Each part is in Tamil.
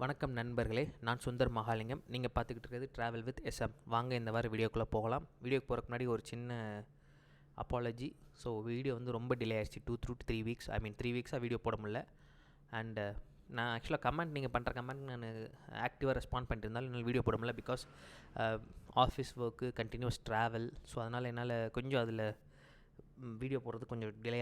வணக்கம் நண்பர்களே, நான் சுந்தர் மகாலிங்கம். நீங்கள் பார்த்துக்கிட்டு இருக்கிறது ட்ராவல் வித் எஸ்எம். வாங்க இந்த வாரம் வீடியோக்குள்ளே போகலாம். வீடியோக்கு போகிறக்கு முன்னாடி ஒரு சின்ன அப்பாலஜி. ஸோ வீடியோ வந்து ரொம்ப டிலே ஆகிடுச்சு. 2 to 3 வீக்ஸ், 3 வீக்ஸாக வீடியோ போட முடியல. அண்டு நான் ஆக்சுவலாக கமெண்ட், நீங்கள் பண்ணுற கமெண்ட் நான் ஆக்டிவாக ரெஸ்பாண்ட் பண்ணிட்டு இருந்தாலும் என்னால் வீடியோ போட முடியல. Because office work, continuous travel. So அதனால் என்னால் கொஞ்சம் அதில் வீடியோ போடுறது கொஞ்சம் டிலே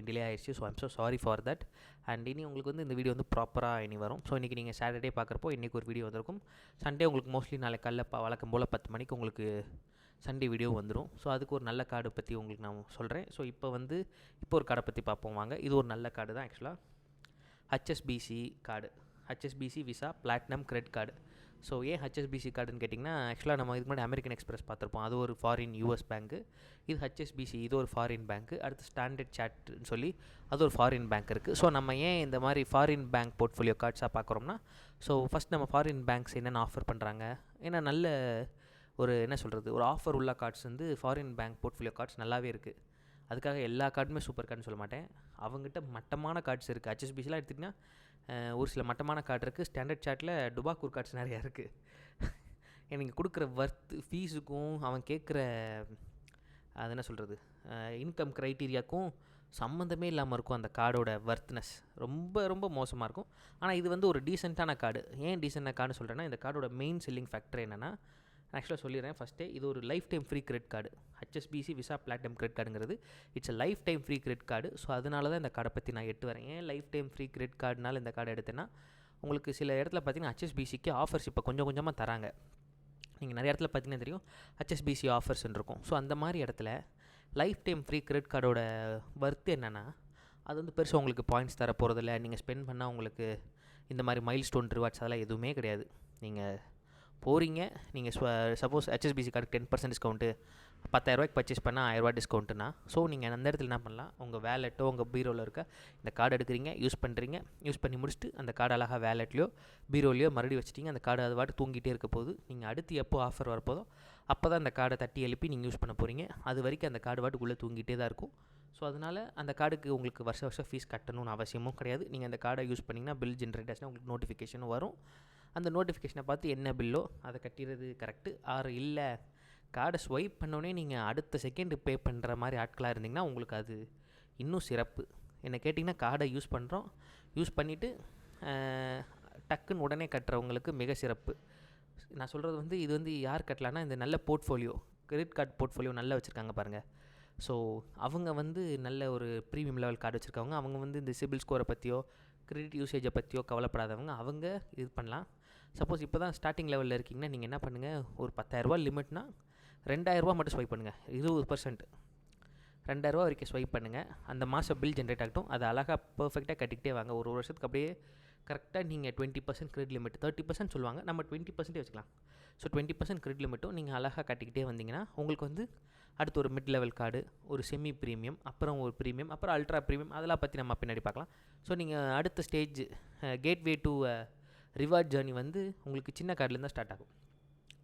டிலே ஆகிடுச்சு. So I'm so sorry for that. And இனி உங்களுக்கு வந்து இந்த வீடியோ வந்து ப்ராப்பராக இனி வரும். ஸோ இன்றைக்கி நீங்கள் சாட்டர்டே பார்க்குறப்போ இன்றைக்கி ஒரு வீடியோ வந்திருக்கும். சண்டே உங்களுக்கு மோஸ்ட்லி நாளைக்கு காலைல வழக்கம் போல் 10 மணிக்கு உங்களுக்கு சண்டே வீடியோ வந்துடும். ஸோ அதுக்கு ஒரு நல்ல கார்டு பற்றி உங்களுக்கு நான் சொல்கிறேன். ஸோ இப்போ ஒரு கார்டை பற்றி பார்ப்போம் வாங்க. இது ஒரு நல்ல கார்டு தான் ஆக்சுவலாக. HSBC card, HSBC Visa platinum credit card. So ஏன் ஹெச்எஸ்பிசி கார்டுன்னு கேட்டிங்கன்னா, ஆக்சுவலாக நம்ம இதுக்கு முன்னாடி அமெரிக்கன் எக்ஸ்பிரஸ் பார்த்துருப்போம். அது ஒரு ஃபாரின் யூஎஸ் பேங்க்கு. இது ஹெச்எஸ்பிசி, இது ஒரு ஃபாரின் பேங்க்கு. அடுத்து ஸ்டாண்டர்ட் சார்ட்னு சொல்லி அது ஒரு ஃபாரின் பேங்க் இருக்குது. ஸோ நம்ம ஏன் இந்த மாதிரி ஃபாரின் பேங்க் போர்ட்ஃபோலியோ கார்ட்ஸாக பார்க்குறோம்னா, ஸோ ஃபஸ்ட் நம்ம ஃபாரின் பேங்க்ஸ் என்னென்ன ஆஃபர் பண்ணுறாங்க, ஏன்னா நல்ல ஒரு ஒரு ஆஃபர் உள்ள கார்ட்ஸ் வந்து ஃபாரின் பேங்க் போர்ட்ஃபோலியோ கார்ட்ஸ் நல்லாவே இருக்குது. அதுக்காக எல்லா கார்டுமே சூப்பர் கார்டுன்னு சொல்ல மாட்டேன். அவங்ககிட்ட மட்டமான கார்ட்ஸ் இருக்குது. ஹெச்எஸ்பிசிலாம் எடுத்திங்கன்னா ஒரு சில மட்டமான கார்டு இருக்குது. ஸ்டாண்டர்ட் சார்ட்டில் டுபாக்கூர் கார்ட்ஸ் நிறையா இருக்குது. எனக்கு கொடுக்குற ஃபீஸுக்கும் அவன் கேட்குற இன்கம் க்ரைட்டீரியாவுக்கும் சம்மந்தமே இல்லாமல் இருக்கும். அந்த கார்டோட வர்த்னஸ் ரொம்ப ரொம்ப மோசமாக இருக்கும். ஆனால் இது வந்து ஒரு டீசெண்டான கார்டு. ஏன் டீசெண்டான கார்டு சொல்கிறேன்னா, இந்த கார்டோட மெயின் செல்லிங் ஃபேக்டர் என்னென்னா, ஆக்சுவலாக சொல்லிடுறேன் ஃபஸ்ட்டே, இது ஒரு lifetime free credit card. HSBC Visa platinum credit கார்டுங்கிறது it's lifetime free credit card. So அதனால தான் இந்த கார்டை பற்றி நான் வரேன். ஏன் லைஃப் டைம் ஃப்ரீ கிரெடிட் கார்டுனால இந்த கார்டு எடுத்தேன்னா, உங்களுக்கு சில இடத்துல பார்த்தீங்கன்னா ஹெச்எஸ்பிசிக்கு ஆஃபர்ஸ் இப்போ கொஞ்சம் கொஞ்சமாக தராங்க. நீங்கள் நிறைய இடத்துல பார்த்தீங்கன்னா தெரியும், ஹெச்எஸ்பிசி ஆஃபர்ஸ்ன்னு இருக்கும். ஸோ அந்த மாதிரி இடத்துல லைஃப் டைம் ஃப்ரீ கிரெடிட் கார்டோட வர்த்து என்னென்னா, அது வந்து பெருசாக உங்களுக்கு பாயிண்ட்ஸ் தர போகிறதில்ல. நீங்கள் ஸ்பெண்ட் பண்ணால் உங்களுக்கு இந்த மாதிரி மைல் ஸ்டோன் ரிவார்ட்ஸ் அதெல்லாம் எதுவுமே கிடையாது. நீங்கள் போகிறீங்க, நீங்கள் suppose HSBC card 10% discount, 10,000 purchase பண்ணால் 1000 டிஸ்கவுண்ட்டுனா, ஸோ நீங்கள் அந்த இடத்துல என்ன பண்ணலாம், உங்கள் வேலெட்டோ உங்கள் பீரோவில் இருக்க இந்த கார்டு எடுக்கிறீங்க, யூஸ் பண்ணி முடிச்சுட்டு அந்த கார்டு அழகாக வேலெட்லையோ பீரோலையோ மறுபடியும் வச்சுட்டிங்க. அந்த கார்டு அது வாட்டு தூங்கிட்டே இருக்க போது, நீங்கள் அடுத்து எப்போ ஆஃபர் வரப்போதோ அப்போ தான் அந்த கார்டை தட்டி எழுப்பி நீங்கள் யூஸ் பண்ண போகிறீங்க. அது வரைக்கும் அந்த கார்டு வாட்டுக்குள்ளே தூங்கிட்டே தான் இருக்கும். ஸோ அதனால் அந்த கார்டுக்கு உங்களுக்கு வருஷம் ஃபீஸ் கட்டணும்னு அவசியமும் கிடையாது. நீங்கள் அந்த கார்டை யூஸ் பண்ணிங்கன்னா பில் ஜென்ரேட் ஆச்சுன்னா உங்களுக்கு நோட்டிஃபிகேஷனும் வரும். அந்த நோட்டிஃபிகேஷனை பார்த்து என்ன பில்லோ அதை கட்டிடுறது கரெக்டு. ஆறு இல்லை, கார்டை ஸ்வைப் பண்ணோடனே நீங்கள் அடுத்த செகண்ட் பே பண்ணுற மாதிரி ஆட்களாக இருந்திங்கன்னா உங்களுக்கு அது இன்னும் சிறப்பு. என்ன கேட்டிங்கன்னா, கார்டை யூஸ் பண்ணிவிட்டு டக்குன்னு உடனே கட்டுறவங்களுக்கு மிக சிறப்பு. நான் சொல்கிறது வந்து, இது வந்து யார் கட்டலான்னா, இந்த நல்ல போர்ட்ஃபோலியோ, கிரெடிட் கார்டு போர்ட்ஃபோலியோ நல்லா வச்சுருக்காங்க பாருங்கள். ஸோ அவங்க வந்து நல்ல ஒரு ப்ரீமியம் லெவல் கார்டு வச்சுருக்கவங்க. அவங்க வந்து இந்த சிபில் ஸ்கோரை பற்றியோ கிரெடிட் யூசேஜை பற்றியோ கவலைப்படாதவங்க அவங்க இது பண்ணலாம். சப்போஸ் இப்போ தான் ஸ்டார்டிங் லெவலில் இருக்கீங்கன்னா, நீங்கள் என்ன பண்ணுங்கள், ஒரு 10,000 லிமிட்னா 2,000 மட்டும் ஸ்வைப் பண்ணுங்கள். 20% 2,000 வரைக்கும் ஸ்வைப் பண்ணுங்கள். அந்த மாதம் பில் ஜென்ரேட் ஆகட்டும். அதை அழகாக பர்ஃபெக்டாக கட்டிக்கிட்டே வாங்க. ஒரு வருஷத்துக்கு அப்படியே கரெக்டாக நீங்கள் 20% கிரெடிட் லிமிட், 30% சொல்லுவாங்க, நம்ம 20% வச்சுக்கலாம். ஸோ 20% கிரெடிட் லிமிட்டும் நீங்கள் அழகாக கட்டிக்கிட்டே வந்தீங்கன்னா, உங்களுக்கு வந்து அடுத்து ஒரு மிட் லெவல் கார்டு, ஒரு செமி ப்ரீமியம், அப்புறம் ஒரு ப்ரீமியம், அப்புறம் அல்ட்ரா ப்ரீமியம், அதெல்லாம் பற்றி நம்ம பின்னாடி பார்க்கலாம். ஸோ நீங்கள் அடுத்த stage gateway to reward journey வந்து உங்களுக்கு சின்ன கார்டுலேருந்து தான் ஸ்டார்ட் ஆகும்.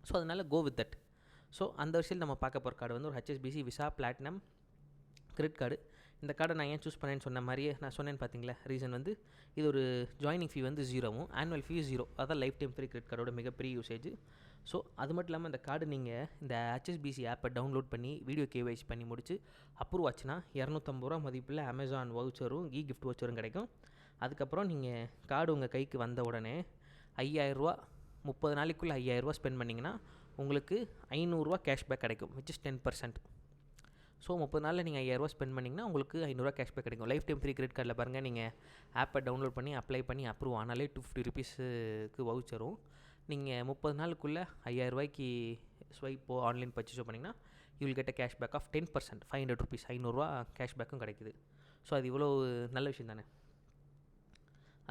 ஸோ அதனால் கோ வித் தட். ஸோ அந்த விஷயத்தில் நம்ம பார்க்க போகிற கார்டு வந்து ஒரு HSBC Visa platinum credit card. இந்த கார்டை நான் ஏன் சூஸ் பண்ணேன்னு சொன்ன மாதிரியே நான் சொன்னேன்னு பார்த்தீங்களா, ரீசன் வந்து இது ஒரு ஜாயினிங் ஃபீ வந்து 0வும் ஆனுவல் ஃபீ 0. அதான் லைஃப் டைம் ஃப்ரீ கிரெடிட் கார்டோட மிகப்பெரிய யூசேஜ். ஸோ அது மட்டும் இல்லாமல் இந்த கார்டு நீங்கள் இந்த ஹெச்எஸ்பிசி ஆப்பை டவுன்லோட் பண்ணி வீடியோ கேவைசி பண்ணி முடிச்சு அப்ரூவ் ஆச்சுன்னா 250 ரூபா மதிப்பில் அமேசான் வவுச்சரும் கிஃப்ட் வவுச்சரும் கிடைக்கும். அதுக்கப்புறம் நீங்கள் கார்டு உங்கள் கைக்கு வந்த உடனே 5,000 30 நாளைக்குள்ளே 5,000 ஸ்பெண்ட் பண்ணிங்கன்னா உங்களுக்கு 500 கேஷ்பேக் கிடைக்கும், விச் இஸ் 10%. ஸோ 30 நாளில் நீங்கள் 5,000 ஸ்பெண்ட் பண்ணிங்கன்னா உங்களுக்கு 500 கேஷ்பேக் கிடைக்கும். லைஃப் டைம் ஃப்ரீ கிரெடிட் கார்டில் பாருங்கள், நீங்கள் ஆப்பை டவுன்லோட் பண்ணி அப்ளை பண்ணி அப்ரூவ் ஆனாலே 250 ருபீஸுக்கு வவுச்சரும். நீங்கள் 30 நாளுக்குள்ளே 5,000 ஸ்வைப்போ ஆன்லைன் பர்ச்சேஸோ பண்ணிங்கன்னா you will get a cashback of 10%, 500 rupees, 500 கேஷ்பேக்கும் கிடைக்குது. ஸோ அது இவ்வளோ நல்ல விஷயம் தானே.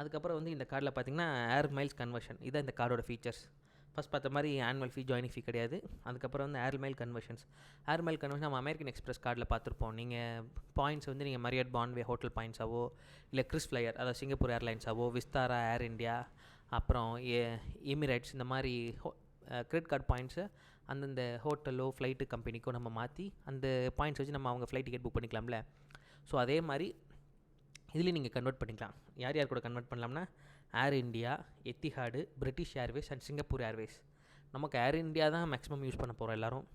அதுக்கப்புறம் வந்து இந்த கார்டில் பார்த்தீங்கன்னா ஏர் மைல்ஸ் கன்வர்ஷன், இதான் இந்த கார்டோட ஃபீச்சர்ஸ். ஃபஸ்ட் பார்த்த மாதிரி ஆனுவல் ஃபீ, ஜாயினிங் ஃபீ கிடையாது. அதுக்கப்புறம் வந்து ஏர் மைல் கன்வர்ஷன்ஸ் நம்ம அமெரிக்கன் எக்ஸ்பிரஸ் கார்டில் பார்த்துருப்போம். நீங்கள் பாயிண்ட்ஸ் வந்து நீங்கள் மரியட் பான்வே ஹோட்டல் பாயிண்ட்ஸாவோ, இல்லை கிறிஸ் ஃப்ளையர், அதாவது சிங்கப்பூர் ஏர்லைன்ஸாவோ, விஸ்தாரா, ஏர் இண்டியா, அப்புறம் எமிரேட்ஸ், இந்த மாதிரி கிரெடிட் கார்டு பாயிண்ட்ஸை அந்தந்த ஹோட்டலோ ஃப்ளைட்டு கம்பெனிக்கோ நம்ம மாற்றி அந்த பாயிண்ட்ஸ் வச்சு நம்ம அவங்க ஃப்ளைட் டிக்கெட் புக் பண்ணிக்கலாம்ல. ஸோ அதே மாதிரி இதுலேயும் நீங்கள் கன்வெர்ட் பண்ணிக்கலாம். யார் கூட கன்வெர்ட் பண்ணலாம்னா, Air India, Etihad, British Airways and Singapore Airways. நமக்கு ஏர் இண்டியா தான் மேக்ஸிமம் யூஸ் பண்ண போகிறோம் எல்லோரும்.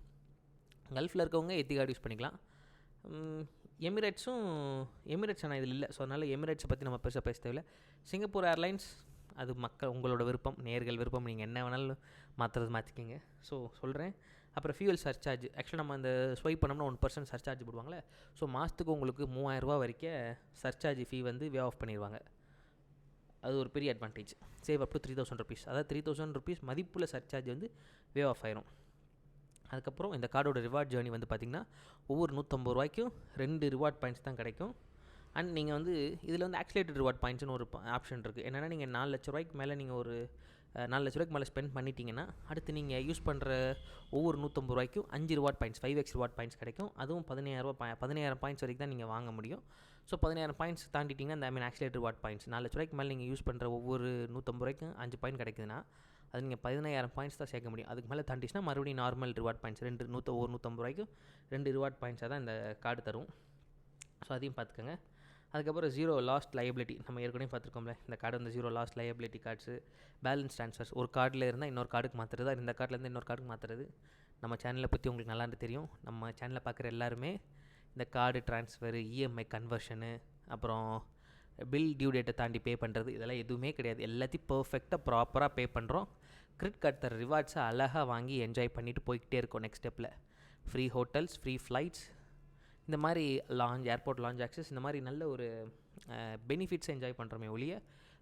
கல்ஃபில் இருக்கவங்க எத்திஹாடு யூஸ் பண்ணிக்கலாம். எமிரேட்ஸ் ஆனால் இதில் இல்லை. ஸோ அதனால் எமிரேட்ஸை பற்றி நம்ம பெருசாக பேச தேவையில்லை. சிங்கப்பூர் ஏர்லைன்ஸ் அது உங்களோட விருப்பம், நேர்கள் விருப்பம், நீங்கள் என்ன வேணாலும் மாற்றிக்கிங்க. ஸோ சொல்கிறேன். அப்புறம் ஃபியூல் சர்சார்ஜ், ஆக்சுவலாக நம்ம அந்த ஸ்வைப் பண்ணோம்னா 1% சர்சார்ஜ் போடுவாங்களே. ஸோ மாதத்துக்கு உங்களுக்கு 3000 வரைக்கும் சர்சார்ஜ் ஃபீ வே ஆஃப் பண்ணிடுவாங்க. அது ஒரு பெரிய advantage. Save up to 3000 rupees. அதாவது 3000 rupees மதிப்புள்ள சர்சார்ஜ் வே ஆஃப் ஆயிரும். அதுக்கப்புறம் இந்த கார்டோட ரிவார்ட் ஜேர்னி பார்த்திங்கன்னா ஒவ்வொரு 150 ரூபாய்க்கும் 2 ரிவார்ட் பாயிண்ட்ஸ் தான் கிடைக்கும். அண்ட் நீங்கள் இதில் ஆக்சிலேட்டட் ரிவார்ட் பாயிண்ட்ஸ்னு ஒரு ஆப்ஷன் இருக்குது. என்னென்னா நீங்கள் 4 லட்ச ரூபாய்க்கு மேலே நீங்கள் ஒரு 4 லட்ச ரூபாய்க்கு மேலே ஸ்பெண்ட் பண்ணிட்டீங்கன்னா அடுத்து நீங்கள் யூஸ் பண்ணுற ஒவ்வொரு 150 ரூபாய்க்கும் 5 reward points, 5x reward points கிடைக்கும். அதுவும் 15000 பாயிண்ட்ஸ் வரைக்கும் தான் நீங்கள் வாங்க முடியும். ஸோ 15000 பாயிண்ட்ஸ் தாண்டிட்டிங்கன்னா இந்த ஆக்சிலேட்டட் ரிவார்ட் பாயிண்ட்ஸ் 4 லட்ச ரூபாய்க்கு மேலே நீங்கள் யூஸ் பண்ணுற ஒவ்வொரு 150 ரூபாய்க்கும் 5 பாயிண்ட் கிடைக்குதுன்னா அது நீங்கள் 15000 பாயிண்ட்ஸ் தான் சேர்க்க முடியும். அதுக்கு மேலே தாண்டிச்சுன்னா மறுபடியும் நார்மல் ரிவார்ட் பாயிண்ட்ஸ் ஒரு 150 ரூபாய்க்கும் 2 ரிவார்ட் பாயிண்ட்ஸாக தான் இந்த கார்டு தரும். ஸோ அதையும் பார்த்துக்கோங்க. அதுக்கப்புறம் ஜீரோ லாஸ்ட் லையபிலிட்டி நம்ம ஏற்கனவே பார்த்துருக்கோம்ல. இந்த card zero last liability cards, balance transfers, ஒரு கார்டில் இருந்தால் இன்னொரு கார்டுக்கு மாற்றுறது, இந்த கார்டிலேருந்து இன்னொரு கார்டுக்கு மாற்றுறது. நம்ம சேனலை பற்றி உங்களுக்கு நல்லாண்டு தெரியும். நம்ம சேனலை பார்க்குற எல்லாருமே இந்த கார்டு ட்ரான்ஸ்ஃபரு, இஎம்ஐ கன்வர்ஷனு, அப்புறம் பில் டியூ டேட்டை தாண்டி பே பண்ணுறது, இதெல்லாம் எதுவுமே கிடையாது. எல்லாத்தையும் பர்ஃபெக்டாக ப்ராப்பராக பே பண்ணுறோம். கிரெடிட் கார்டு தர ரிவார்ட்ஸை அழகாக வாங்கி என்ஜாய் பண்ணிவிட்டு போய்கிட்டே இருக்கோம். நெக்ஸ்ட் ஸ்டெப்பில் ஃப்ரீ ஹோட்டல்ஸ், ஃப்ரீ ஃப்ளைட்ஸ், இந்த மாதிரி ஏர்போர்ட் லான்ச் ஆக்சஸ், இந்த மாதிரி நல்ல ஒரு பெனிஃபிட்ஸை என்ஜாய் பண்ணுறோமே ஒழிய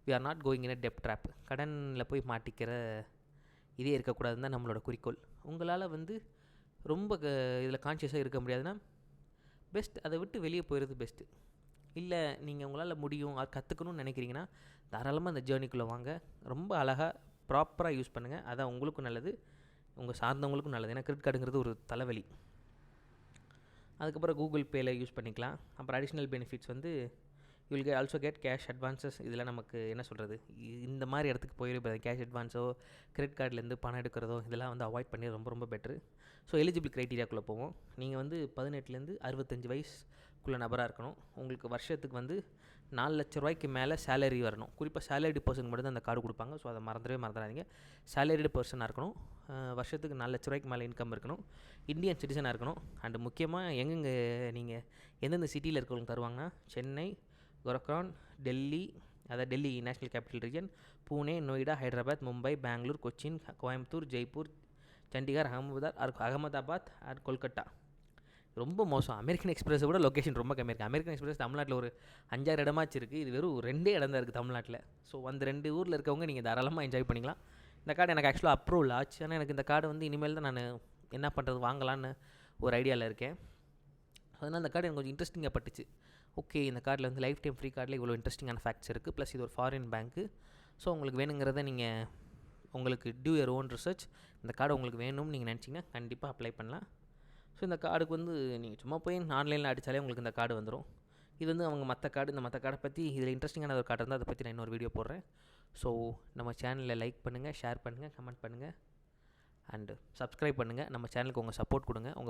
we are not going in a டெப்ட் ட்ராப். கடனில் போய் மாட்டிக்கிற இதே இருக்கக்கூடாதுன்னு தான் நம்மளோட குறிக்கோள். உங்களால் ரொம்ப இதில் கான்ஷியஸாக இருக்க முடியாதுன்னா பெஸ்ட் அதை விட்டு வெளியே போயிடுறது பெஸ்ட்டு. இல்லை நீங்கள் உங்களால் முடியும், அது கற்றுக்கணும்னு நினைக்கிறீங்கன்னா தாராளமாக அந்த ஜேர்னிக்குள்ளே வாங்க. ரொம்ப அழகாக ப்ராப்பராக யூஸ் பண்ணுங்கள். அதான் உங்களுக்கும் நல்லது, உங்கள் சார்ந்தவங்களுக்கும் நல்லது. ஏன்னா கிரெடிட் கார்டுங்கிறது ஒரு தலைவலி. அதுக்கப்புறம் கூகுள் பேயில் யூஸ் பண்ணிக்கலாம். அப்புறம் additional benefits you will also get cash advances. இதில் நமக்கு என்ன சொல்கிறது, இந்த மாதிரி இடத்துக்கு போயிடும். கேஷ் அட்வான்ஸோ கிரெடிட் கார்ட்லேருந்து பணம் எடுக்கிறதோ இதெல்லாம் அவாய்ட் பண்ணி ரொம்ப ரொம்ப பெட்ரு. ஸோ எலிஜிபிள் க்ரைட்டீரியாக்குள்ளே போவோம். நீங்கள் 18லேருந்து 65 வயசுக்குள்ள நபராக இருக்கணும். உங்களுக்கு வருஷத்துக்கு 4 லட்ச ரூபாய்க்கு மேலே சேலரி வரணும். குறிப்பாக சேலரிடு பர்சன் மட்டும் தான் அந்த கார்டு கொடுப்பாங்க. ஸோ அதை மறந்துடாதீங்க. சேலரிடு பர்சனாக இருக்கணும். வருஷத்துக்கு 4 லட்ச ரூபாய்க்கு மேலே இன்கம் இருக்கணும். இந்தியன் சிட்டிசனாக இருக்கணும். அண்டு முக்கியமாக எங்கெங்கே நீங்கள் எந்தெந்த சிட்டியில் இருக்கிறவங்க தருவாங்கன்னா சென்னை, குரக்ரான், டெல்லி, அதாவது Delhi national capital region, Pune, Noida, Hyderabad, Mumbai, Bangalore, Cochin, Coimbatore, Jaipur, Chandigarh, Ahmedabad and Kolkata. ரொம்ப மோசம். அமெரிக்கன் எக்ஸ்பிரஸை விட லொக்கேஷன் ரொம்ப கம்மியாக இருக்குது. அமெரிக்கன் எக்ஸ்பிரஸ் தமிழ்நாட்டில் ஒரு 5-6 இடமாச்சு இருக்குது. இது வெறும் 2 இடம் தான் இருக்குது தமிழ்நாட்டில். ஸோ அந்த 2 ஊரில் இருக்கவங்க நீங்கள் தாராளமாக என்ஜாய் பண்ணிக்கலாம். இந்த கார்டு எனக்கு ஆக்சுவலாக அப்ரூவல் ஆச்சு. ஆனால் எனக்கு இந்த கார்டு இனிமேல் தான் நான் என்ன பண்ணுறது வாங்கலான்னு ஒரு ஐடியாவில் இருக்கேன். அதனால் அந்த கார்டு எனக்கு கொஞ்சம் இன்ட்ரெஸ்டிங்காக பட்டுச்சு. ஓகே, இந்த கார்டில் லைஃப் டைம் ஃப்ரீ கார்டில் இவ்வளோ இன்ட்ரெஸ்டிங்கான ஃபேக்ட்ஸ் இருக்குது. ப்ளஸ் இது ஒரு ஃபாரின் பேங்க்கு. ஸோ உங்களுக்கு வேணுங்கிறத நீங்கள் உங்களுக்கு டியூ யர் ஓன் ரிசர்ச். இந்த கார்டு உங்களுக்கு வேணும்னு நீங்கள் நினச்சிங்கன்னா கண்டிப்பாக அப்ளை பண்ணலாம். ஸோ இந்த கார்டுக்கு நீங்கள் சும்மா போய் ஆன்லைனில் அடித்தாலே உங்களுக்கு இந்த கார்டு வந்துடும். இது அவங்க மற்ற கார்டை பற்றி இதில் இன்ட்ரெஸ்டிங்கான ஒரு கார்டு இருந்தால் அதை பற்றி நான் இன்னொரு வீடியோ போடுறேன். ஸோ நம்ம சேனலில் லைக் பண்ணுங்கள், ஷேர் பண்ணுங்கள், கமெண்ட் பண்ணுங்கள் அண்டு சப்ஸ்கிரைப் பண்ணுங்கள். நம்ம சேனலுக்கு உங்கள் சப்போர்ட் கொடுங்க. உங்கள்